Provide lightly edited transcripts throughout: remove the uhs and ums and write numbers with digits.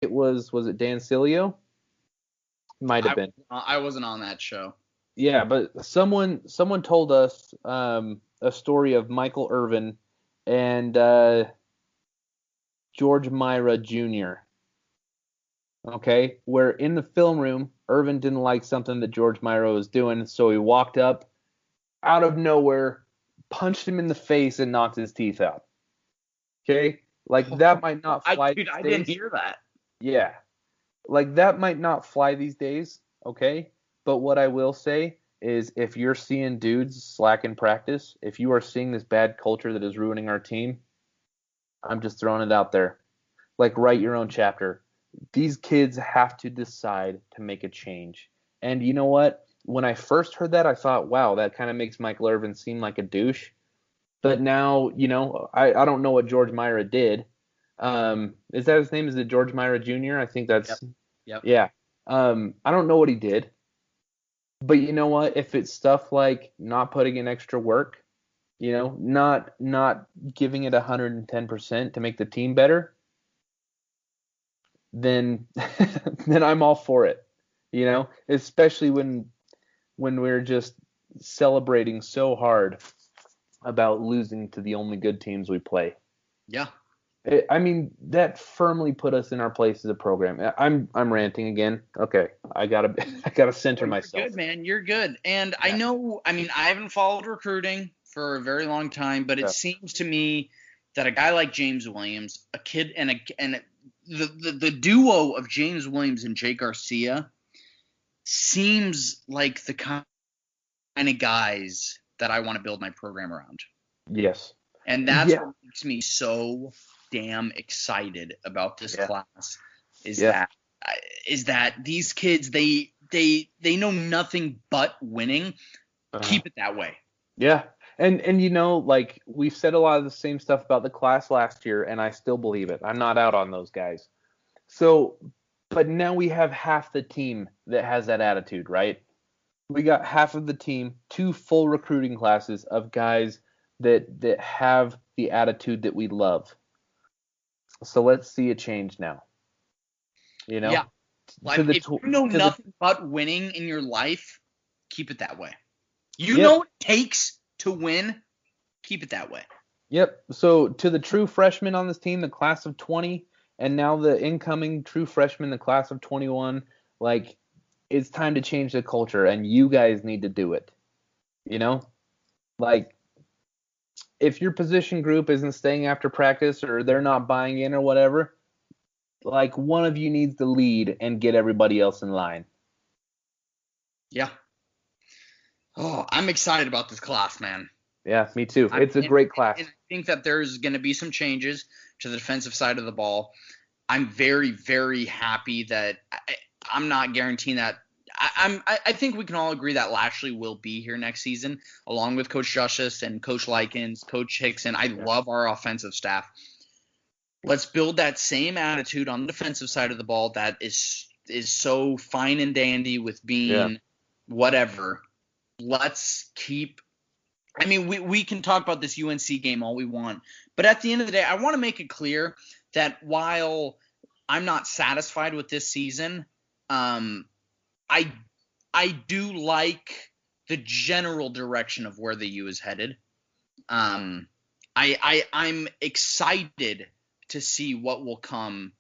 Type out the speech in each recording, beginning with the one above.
it was it Dan Sileo? Might have I been. I wasn't on that show. Yeah, but someone told us a story of Michael Irvin and George Myra Jr. Okay, where in the film room, Irvin didn't like something that George Myra was doing, so he walked up out of nowhere, punched him in the face, and knocked his teeth out. Okay, like that might not fly Dude, I these didn't days. hear that. Yeah, like that might not fly these days. Okay, but what I will say is, if you're seeing dudes slack in practice, if you are seeing this bad culture that is ruining our team, I'm just throwing it out there. Like, write your own chapter. These kids have to decide to make a change. And you know what? When I first heard that, I thought, wow, that kind of makes Michael Irvin seem like a douche. But now, I don't know what George Myra did. Is that his name? Is it George Myra Jr.? I think Yep. that's, Yep. yeah. I don't know what he did. But you know what? If it's stuff like not putting in extra work, not giving it 110% to make the team better, then then I'm all for it. Especially when we're just celebrating so hard about losing to the only good teams we play. Yeah. I mean, that firmly put us in our place as a program. I'm ranting again. Okay, I gotta I gotta center Oh, you're myself. good, man. You're good. And I Yeah, know, I mean, I haven't followed recruiting for a very long time, but it yeah, seems to me that a guy like James Williams, a kid, and the duo of James Williams and Jake Garcia seems like the kind of guys that I want to build my program around. yes, And that's yeah, what makes me so damn excited about this yeah, class is yeah, that is that these kids they know nothing but winning. uh, Keep it that way. yeah. And like we've said a lot of the same stuff about the class last year, and I still believe it. I'm not out on those guys. So, but now we have half the team that has that attitude, right? We got half of the team, two full recruiting classes of guys that have the attitude that we love. So let's see a change now. You Yeah. know, to Like the if you know to the nothing but winning in your life, keep it that way. You know yep, what it takes to win, keep it that way. yep. So to the true freshmen on this team, the class of 20, and now the incoming true freshmen, the class of 21, like it's time to change the culture, and you guys need to do it. You know, like if your position group isn't staying after practice or they're not buying in or whatever, like one of you needs to lead and get everybody else in line. Yeah. Oh, I'm excited about this class, man. Yeah, me too. I'm It's a and, great and class. I think that there's going to be some changes to the defensive side of the ball. I'm very, very happy that I'm not guaranteeing that. I think we can all agree that Lashley will be here next season, along with Coach Justice and Coach Likens, Coach Hickson. I Yeah. love our offensive staff. Let's build that same attitude on the defensive side of the ball that is so fine and dandy with Yeah. being whatever. Let's keep. I mean, we can talk about this UNC game all we want, but at the end of the day, I want to make it clear that while I'm not satisfied with this season, I I do like the general direction of where the U is headed. I'm excited to see what will come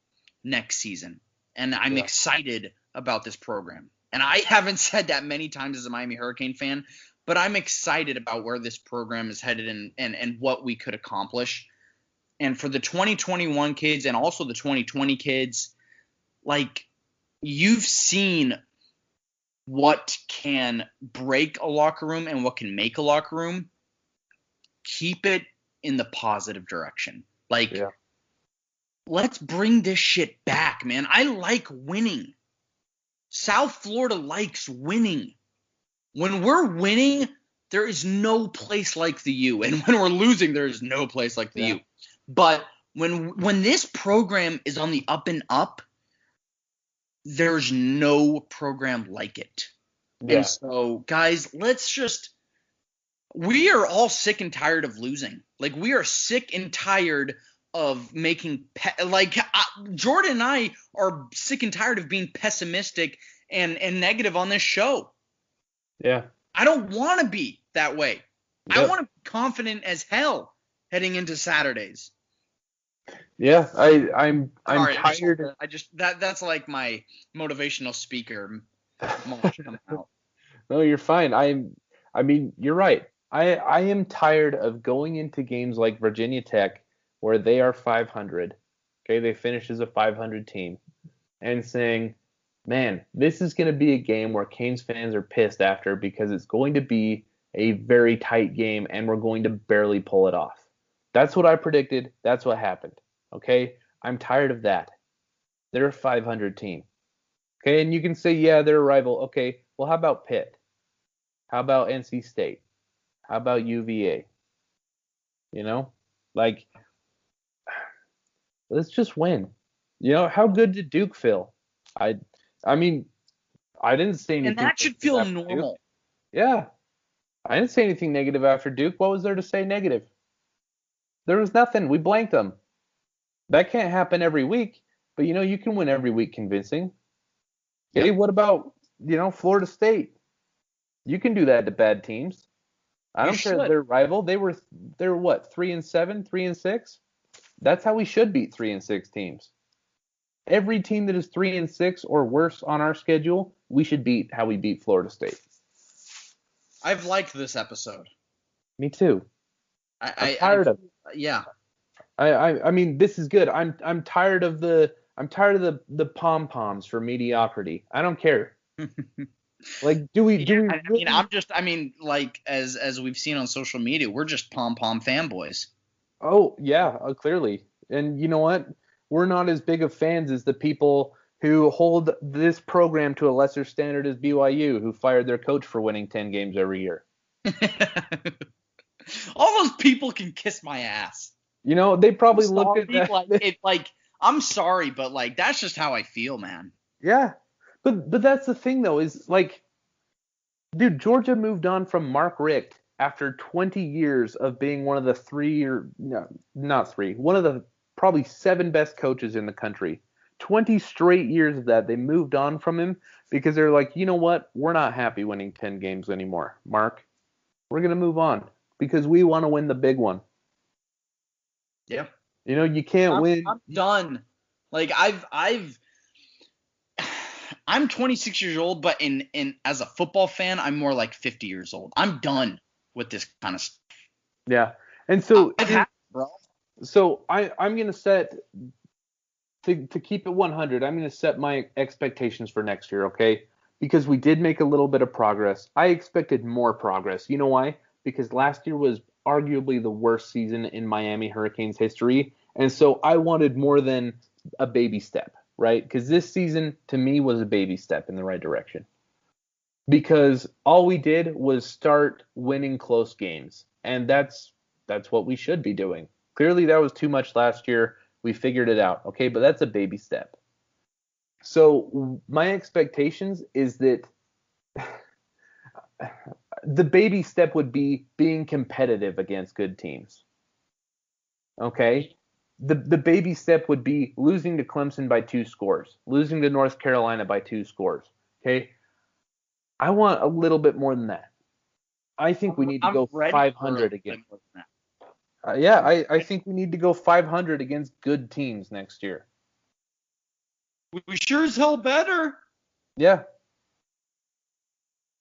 next season, and I'm Yeah. excited about this program. And I haven't said that many times as a Miami Hurricane fan, but I'm excited about where this program is headed and what we could accomplish. And for the 2021 kids and also the 2020 kids, like you've seen what can break a locker room and what can make a locker room. Keep it in the positive direction. Like, Yeah. let's bring this shit back, man. I like winning. South Florida likes winning. When we're winning, there is no place like the U. And when we're losing, there is no place like the Yeah. U. But when this program is on the up and up, there's no program like it. And Yeah. so, guys, we are all sick and tired of losing. Like, we are sick and tired making Jordan and I are sick and tired of being pessimistic and negative on this show. Yeah. I don't want to be that way. Yep. I want to be confident as hell heading into Saturdays. Yeah, I'm Sorry, tired. That's like my motivational speaker Marsh coming out. No, you're fine. I mean, you're right. I am tired of going into games like Virginia Tech where they are 500. Okay, they finish as a 500 team and saying, "Man, this is going to be a game where Canes fans are pissed after because it's going to be a very tight game and we're going to barely pull it off." That's what I predicted. That's what happened. Okay? I'm tired of that. They're a 500 team. Okay, and you can say, yeah, they're a rival. Okay, well, how about Pitt? How about NC State? How about UVA? You know, like, let's just win. You know, how good did Duke feel? I, I mean, I didn't say anything. And that should negative feel after Duke. normal. Yeah, I didn't say anything negative after Duke. What was there to say negative? There was nothing. We blanked them. That can't happen every week, but you know, you can win every week convincing. Okay, Yep. what about, Florida State? You can do that to bad teams. I You don't care if should. they're rival. They're what, 3-7, 3-6? That's how we should beat 3-6 teams. Every team that is 3-6 or worse on our schedule, we should beat how we beat Florida State. I've liked this episode. Me too. I'm tired of it. Yeah. I mean, this is good. I'm tired of the pom poms for mediocrity. I don't care. Like, do we really? Like as we've seen on social media, we're just pom pom fanboys. Oh yeah, clearly. And you know what? We're not as big of fans as the people who hold this program to a lesser standard as BYU, who fired their coach for winning 10 games every year. All those people can kiss my ass. You know, they probably looked at that. I'm sorry, but like that's just how I feel, man. Yeah. But that's the thing though, is like, dude, Georgia moved on from Mark Richt after 20 years of being one of the one of the probably 7 best coaches in the country. 20 straight years of that, they moved on from him because they're like, you know what? We're not happy winning 10 games anymore, Mark. We're going to move on because we want to win the big one. Yeah. You know, you can't win. I'm done. Like I'm 26 years old, but in as a football fan, I'm more like 50 years old. I'm done with this kind of stuff. Yeah. And so bro. So I'm going to set to keep it 100. I'm going to set my expectations for next year, okay? Because we did make a little bit of progress. I expected more progress. You know why? Because last year was arguably the worst season in Miami Hurricanes history, and so I wanted more than a baby step, right? Because this season to me was a baby step in the right direction. Because all we did was start winning close games, and that's what we should be doing. Clearly that was too much last year. We figured it out, okay? But that's a baby step. So my expectations is that the baby step would be being competitive against good teams. Okay? The baby step would be losing to Clemson by 2 scores, losing to North Carolina by 2 scores. Okay? I want a little bit more than that. I think we need to go 500 again. I think we need to go 500 against good teams next year. We sure as hell better. Yeah.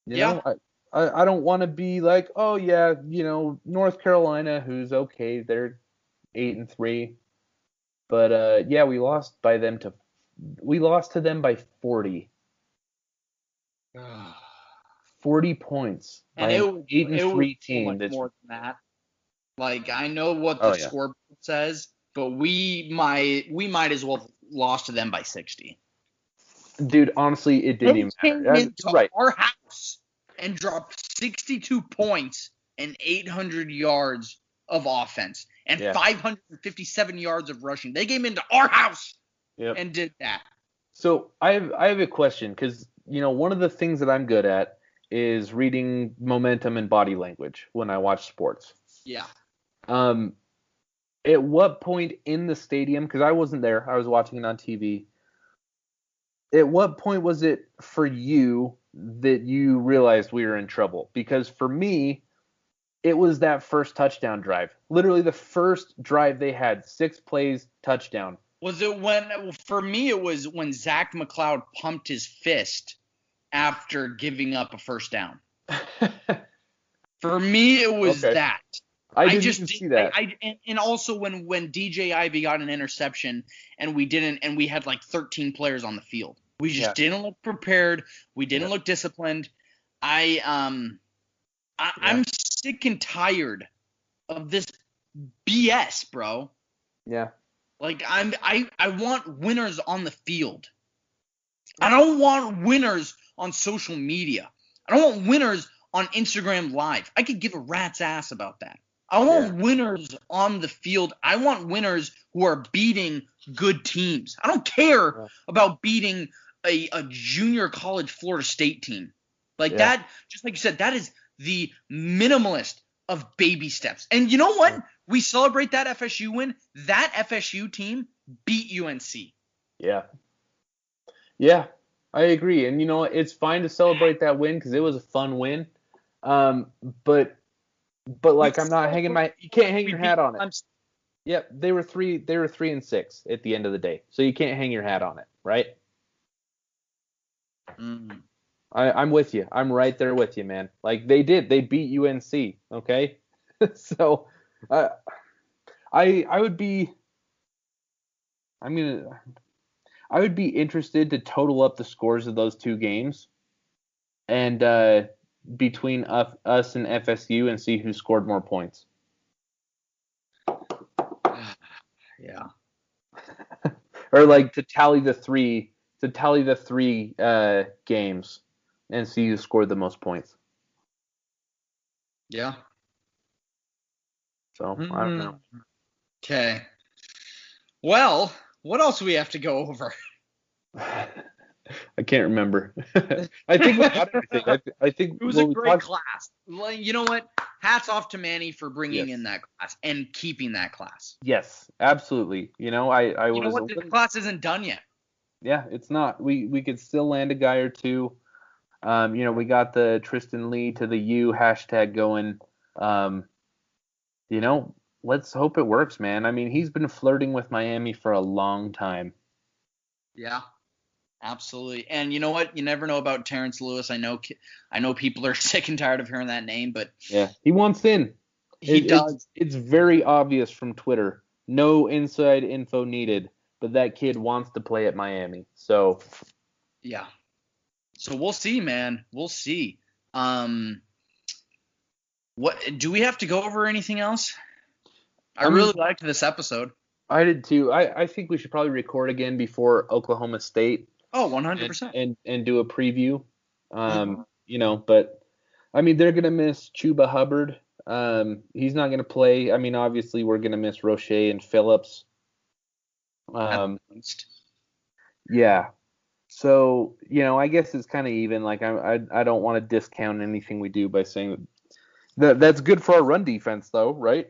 You know, I don't want to be like, oh yeah, North Carolina, who's okay, they're 8-3, but yeah, we lost to them by 40. 40 points by an 8-3 team. That's more than that. Like I know what the scoreboard says, but we might as well have lost to them by 60. Dude, honestly, it didn't even matter. They came into our house and dropped 62 points and 800 yards of offense and 557 yards of rushing. They came into our house and did that. So I have a question because one of the things that I'm good at is reading momentum and body language when I watch sports. Yeah. At what point in the stadium, because I wasn't there, I was watching it on TV. At what point was it for you that you realized we were in trouble? Because for me, it was that first touchdown drive. Literally the first drive they had, 6 plays, touchdown. Was it when, for me, it was when Zach McLeod pumped his fist after giving up a first down. For me, it was Okay. that. I didn't even see that. And also when DJ Ivey got an interception and we had like 13 players on the field. We just didn't look prepared. We didn't look disciplined. I'm sick and tired of this BS, bro. Yeah. Like I want winners on the field. I don't want winners on social media. I don't want winners on Instagram Live. I could give a rat's ass about that. I want winners on the field. I want winners who are beating good teams. I don't care about beating a junior college Florida State team. Like that, just like you said, that is the minimalist of baby steps. And you know what? We celebrate that FSU win. That FSU team beat UNC. Yeah. Yeah, I agree. And, it's fine to celebrate that win because it was a fun win. But like, I'm not hanging you can't hang your hat on it. Yep, they were 3-6 at the end of the day. So you can't hang your hat on it, right? Mm. I'm with you. I'm right there with you, man. Like they beat UNC, okay? So I would be interested to total up the scores of those two games and between us and FSU and see who scored more points. Yeah. Or like to tally the three games and see who scored the most points. Yeah. So I don't know. Okay. Well, what else do we have to go over? I can't remember. I think we got everything. I think it was a great class. Well, you know what? Hats off to Manny for bringing in that class and keeping that class. Yes, absolutely. You know what? The class isn't done yet. Yeah, it's not. We could still land a guy or two. We got the Tristan Lee to the U hashtag going. Let's hope it works, man. I mean, he's been flirting with Miami for a long time. Yeah, absolutely. And you know what? You never know about Terrence Lewis. I know people are sick and tired of hearing that name, but yeah, he wants in. He does. It's very obvious from Twitter. No inside info needed, but that kid wants to play at Miami. So yeah. So we'll see, man. We'll see. What do we have to go over anything else? I really liked this episode. I did too. I think we should probably record again before Oklahoma State. Oh, 100%. And do a preview. But I mean they're gonna miss Chuba Hubbard. He's not gonna play. I mean, obviously we're gonna miss Roche and Phillips. Yeah. So, I guess it's kind of even. Like I don't want to discount anything we do by saying that's good for our run defense, though, right?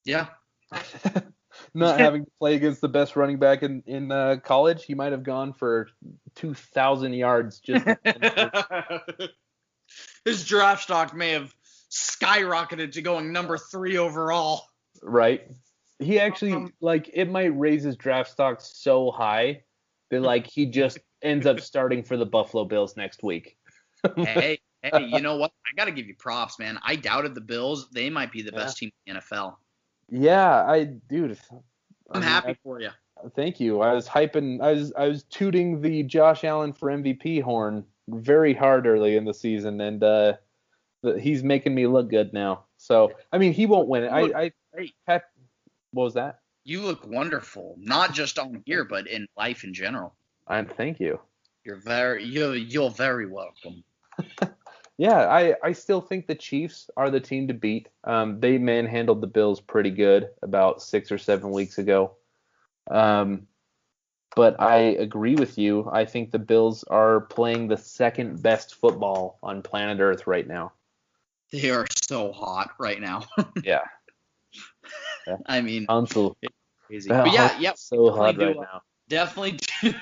Yeah. Not having to play against the best running back in college, he might have gone for 2,000 yards. Just his draft stock may have skyrocketed to going number 3 overall. Right. He actually it might raise his draft stock so high that he just ends up starting for the Buffalo Bills next week. Hey, you know what? I got to give you props, man. I doubted the Bills. They might be the best team in the NFL. Yeah, I'm happy for you. Thank you. I was hyping. I was tooting the Josh Allen for MVP horn very hard early in the season, and he's making me look good now. So I mean, he won't win it. What was that? You look wonderful, not just on here, but in life in general. Thank you. You're very welcome. Yeah, I still think the Chiefs are the team to beat. They manhandled the Bills pretty good about 6 or 7 weeks ago. But I agree with you. I think the Bills are playing the second best football on planet Earth right now. They are so hot right now. Yeah. I mean, Hansel. it's crazy. But yeah, So hard definitely right do. now. Definitely do.